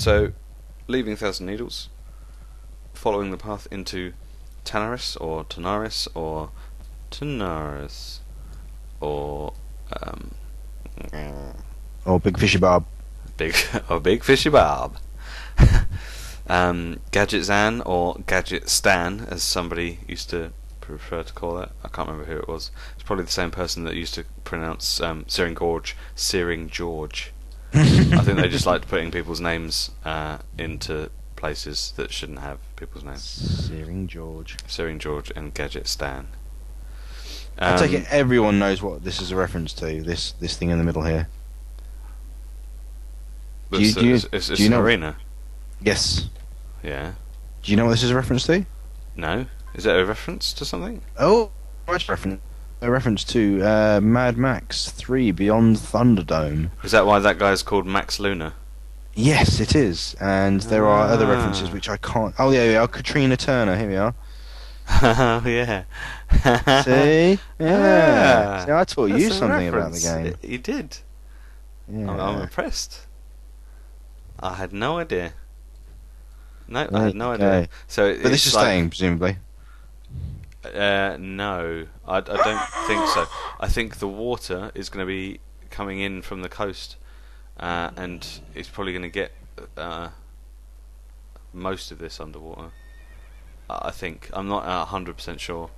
So, leaving Thousand Needles, following the path into Tanaris, or Tanaris, or Tanaris, or Or Big Fishy Bob. Big Fishy Bob. Gadget Zan, or Gadget Stan, as somebody used to prefer to call it. I can't remember who it was. It's probably the same person that used to pronounce Searing Gorge, Searing George. I think they just liked putting people's names into places that shouldn't have people's names. Searing George. Searing George and Gadget Stan. I take it everyone knows what this is a reference to. This thing in the middle here. It's an arena. Yes. Yeah. Do you know what this is a reference to? No. Is it a reference to something? Oh, a reference to Mad Max 3 Beyond Thunderdome. Is that why that guy's called Max Luna? Yes, it is. And there are other references which I can't... Oh, yeah, we are. Katrina Turner. Here we are. Oh, yeah. See? Yeah. See, I taught you That's a something about reference. the game. You did. Yeah. I'm impressed. I had no idea. No, I had no Okay. idea. So, But this is staying, presumably. No, I don't think so. I think the water is going to be coming in from the coast, and it's probably going to get most of this underwater. I think. I'm not 100% sure.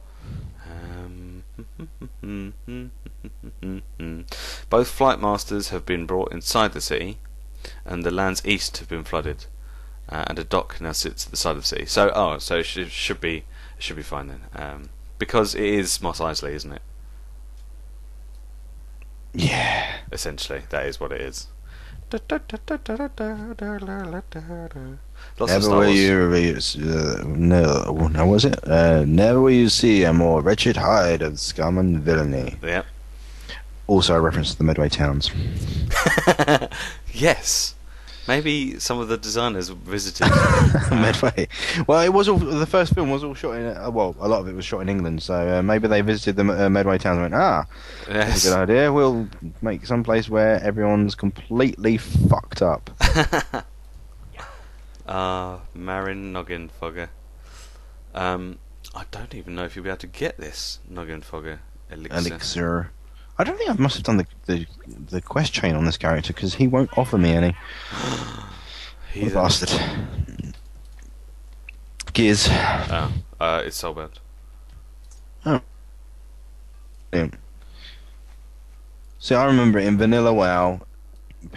Both flight masters have been brought inside the city, and the lands east have been flooded, and a dock now sits at the side of the city. So, so it should be fine then, because it is Mos Eisley, isn't it? Yeah. Essentially, that is what it is. Lots of Never Star will Wars. How was it? Never will you see a more wretched hide of scum and villainy. Yeah. Also a reference to the Medway towns. Yes. Maybe some of the designers visited Medway. Well, it was all, the first film was all shot in. Well, a lot of it was shot in England, so maybe they visited the Medway towns and went, that's Yes. a good idea. We'll make some place where everyone's completely fucked up. Marin Noggin Fogger. I don't even know if you'll be able to get this Noggin Fogger elixir. I don't think I must have done the quest chain on this character because he won't offer me any. What a bastard. Gears. It's Soulbound. Oh. Yeah. See, I remember in Vanilla WoW,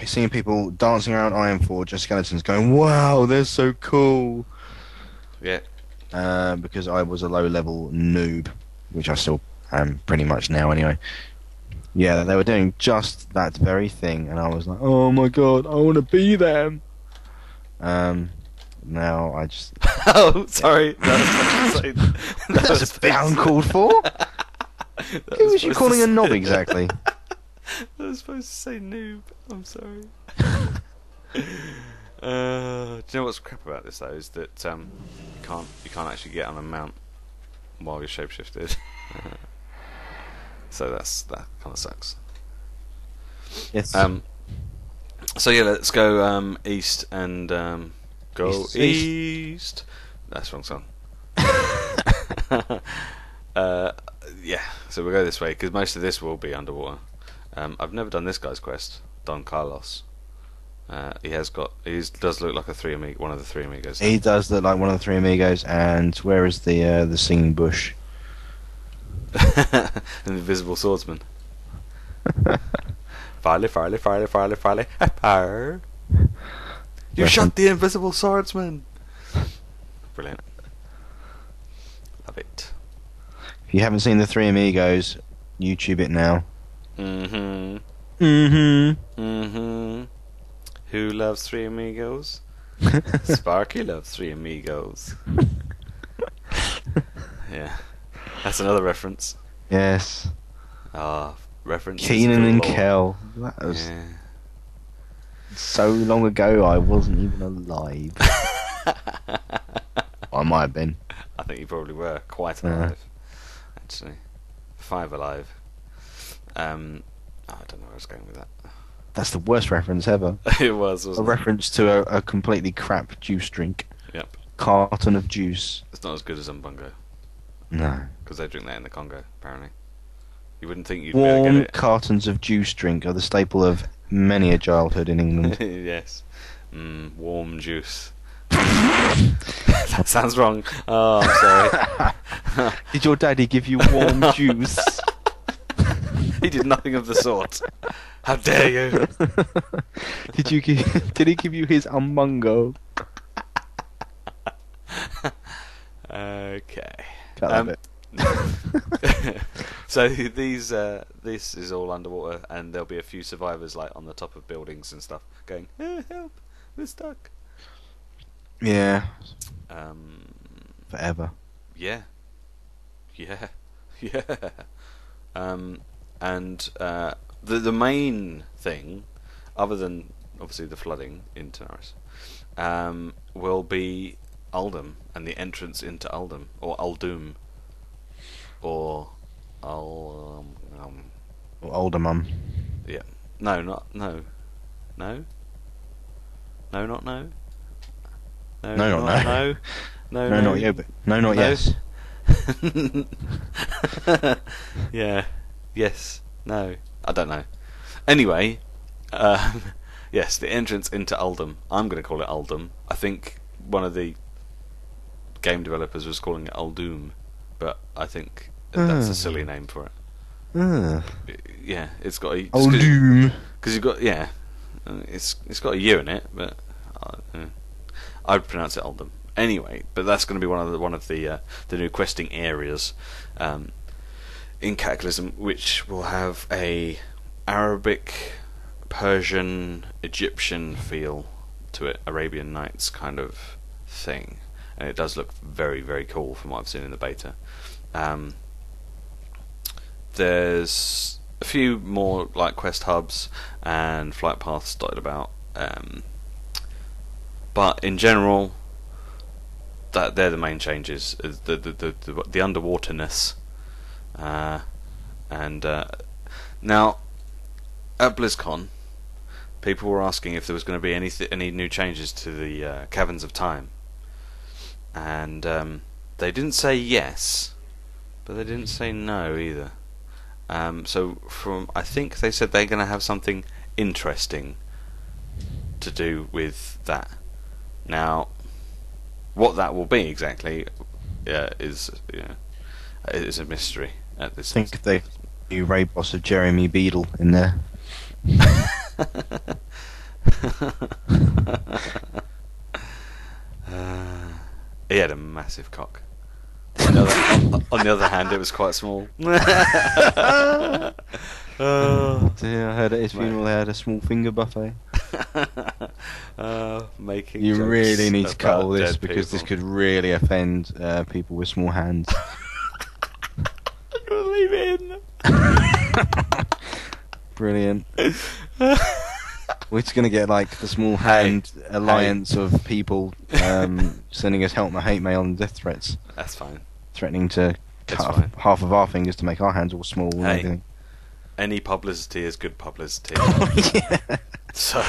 seeing people dancing around Ironforge as skeletons going, wow, they're so cool. Yeah. Because I was a low-level noob, which I still am pretty much now anyway. Yeah, they were doing just that very thing, and I was like, oh my god, I want to be them. Now I just... Oh, sorry. That was a bit uncalled for. Who was you calling a knob exactly? I was supposed to say noob. I'm sorry. Do you know what's crap about this though? Is that you can't actually get on a mount while you're shapeshifted. So that kind of sucks. Yes. So yeah, let's go east and go east. That's the wrong song. Yeah, so we'll go this way because most of this will be underwater. I've never done this guy's quest, Don Carlos. He does look like one of the three amigos. He does look like one of the three amigos. And where is the singing bush? An invisible swordsman. Farley, Farley, Farley, Farley, Farley. Arr. You shot the invisible swordsman. Brilliant. Love it. If you haven't seen the Three Amigos, YouTube it now. Who loves Three Amigos? Sparky loves Three Amigos. Yeah. That's another reference. Yes. Reference. Keenan and Kel. That was so long ago I wasn't even alive. I might have been. I think you probably were quite alive. Actually. 5 alive. I don't know where I was going with that. That's the worst reference ever. It was, A wasn't it? reference to a completely crap juice drink. Yep. Carton of juice. It's not as good as Umbungo, No. because they drink that in the Congo, apparently. You wouldn't think you'd be able to Warm get cartons of juice drink are the staple of many a childhood in England. it. Yes. Warm juice. That sounds wrong. Oh, I'm sorry. Did your daddy give you warm juice? He did nothing of the sort. How dare you? Did he give you his Umbungo? Okay. Cut that bit. So this is all underwater, and there'll be a few survivors like on the top of buildings and stuff, going, "Help, we're stuck." Yeah. Um, Forever. yeah, yeah, yeah. And the main thing, other than obviously the flooding in Tanaris, will be Uldum and the entrance into Uldum, or Uldum, or Or older mum. yeah. No, not no, no, no, not no. No, No, not no. no, no, No, not you, but no, not No. yes. Yeah. Yes. No. I don't know. Anyway, yes, the entrance into Uldum. I'm going to call it Uldum. I think one of the game developers was calling it Uldum, but I think that's a silly name for it. Yeah, it's got a Uldum. because you've got it's got a U in it, but I'd pronounce it Uldum. Anyway, but that's going to be one of the new questing areas in Cataclysm, which will have a Arabic, Persian, Egyptian feel to it, Arabian Nights kind of thing, and it does look very, very cool from what I've seen in the beta. There's a few more like quest hubs and flight paths dotted about, but in general, that they're the main changes. Is the underwaterness, and now at BlizzCon, people were asking if there was going to be any new changes to the Caverns of Time, and they didn't say yes, but they didn't say no either. So I think they said they're going to have something interesting to do with that. Now, what that will be exactly is a mystery at this. I think the new raid boss of Jeremy Beadle in there. He had a massive cock. On the other hand, it was quite small. I heard at his funeral they had a small finger buffet. Making You jokes really need to cut about all this dead because this people. could really offend people with small hands. Leave it in. Brilliant. We're just gonna get like the small hand alliance of people sending us help my hate mail and death threats, That's fine. threatening to That's cut fine. off half of our fingers to make our hands all small and Hey. everything. Any publicity is good publicity. Yeah. So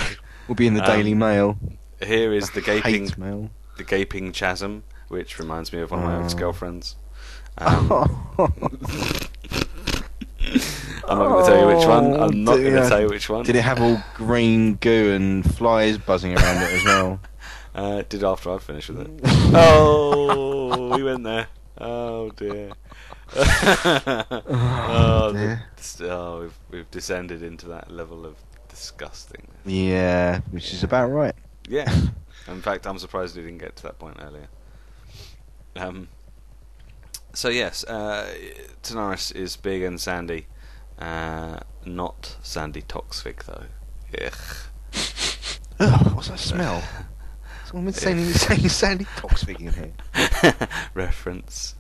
We'll be in the Daily Mail. here is the Hate mail. gaping chasm, which reminds me of one of my ex-girlfriends. I'm not going to tell you which one. I'm not going to tell you which one. Did it have all green goo and flies buzzing around it as well? It did after I finished with it. Oh, we went there. Oh dear. Dear. We've descended into that level of disgusting. Yeah, which is about right. Yeah. In fact, I'm surprised we didn't get to that point earlier. So yes, Tanaris is big and sandy. Not sandy toxic though. Ugh. Ugh, what's that smell? Someone saying sandy toxic in here. Reference.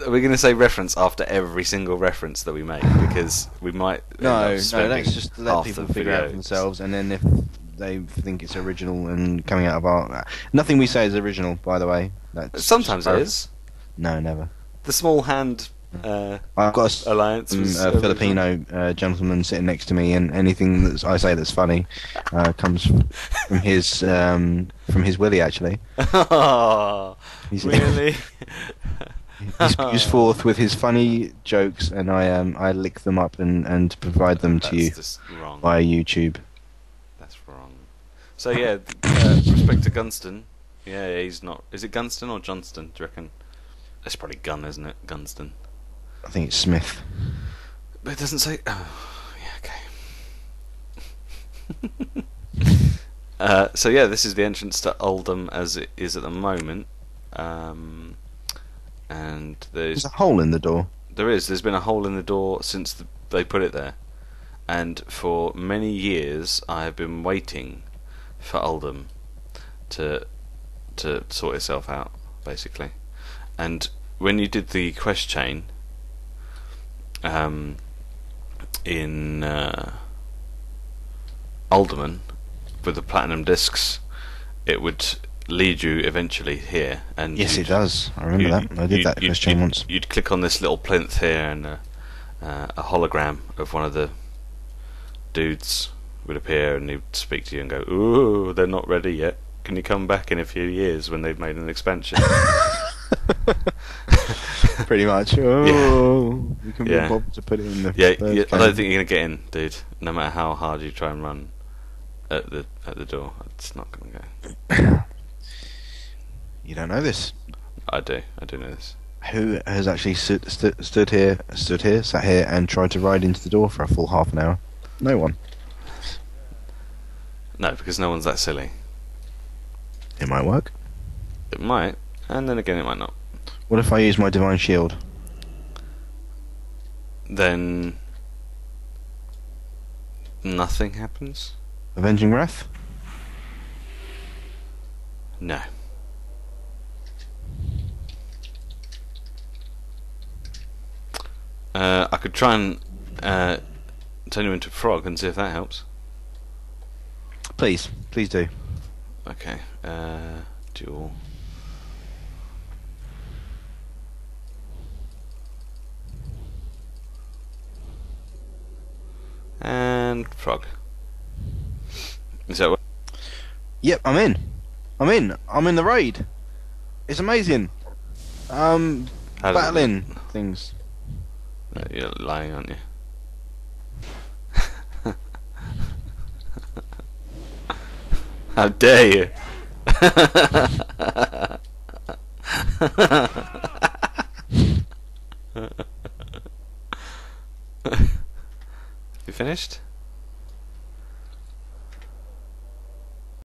Are we going to say reference after every single reference that we make? Because we might. No, let's just let half people the figure out for videos. themselves, and then if they think it's original and coming out of our... Nothing we say is original, by the way. That's Sometimes it just- is. No, never. The small hand I've got alliance a was Filipino gentleman sitting next to me, and anything that I say that's funny comes from his Willie. Actually, Oh, he's, really? he spews forth with his funny jokes, and I lick them up and provide them to you just wrong. via YouTube. That's wrong. So yeah, respect to Gunston. Yeah, he's not. Is it Gunston or Johnston? Do you reckon? It's probably Gun, isn't it? Gunston. I think it's Smith. But it doesn't say. Oh, yeah, okay. So yeah, this is the entrance to Oldham as it is at the moment. And There's a hole in the door. there is. There's been a hole in the door since they put it there, and for many years I have been waiting for Oldham to sort itself out, basically. And when you did the quest chain in Alderman with the platinum discs, it would lead you eventually here. And yes, it does. I remember that. I did that quest chain once. You'd click on this little plinth here, and a hologram of one of the dudes would appear, and he'd speak to you and go, "Ooh, they're not ready yet. Can you come back in a few years when they've made an expansion?" Pretty much. Oh, you can be bothered to put it in the. Yeah, I don't think you're gonna get in, dude. No matter how hard you try and run at the door, it's not gonna go. You don't know this. I do know this. Who has actually sat here, and tried to ride into the door for a full half an hour? No one. No, because no one's that silly. It might work. It might, and then again, it might not. What if I use my divine shield? Then nothing happens? Avenging Wrath? No. I could try and turn you into a frog and see if that helps. Please do. Okay. Duel. And frog. Is that what? Yep, I'm in the raid. It's amazing. Battling things. You're lying, aren't you? How dare you? You finished?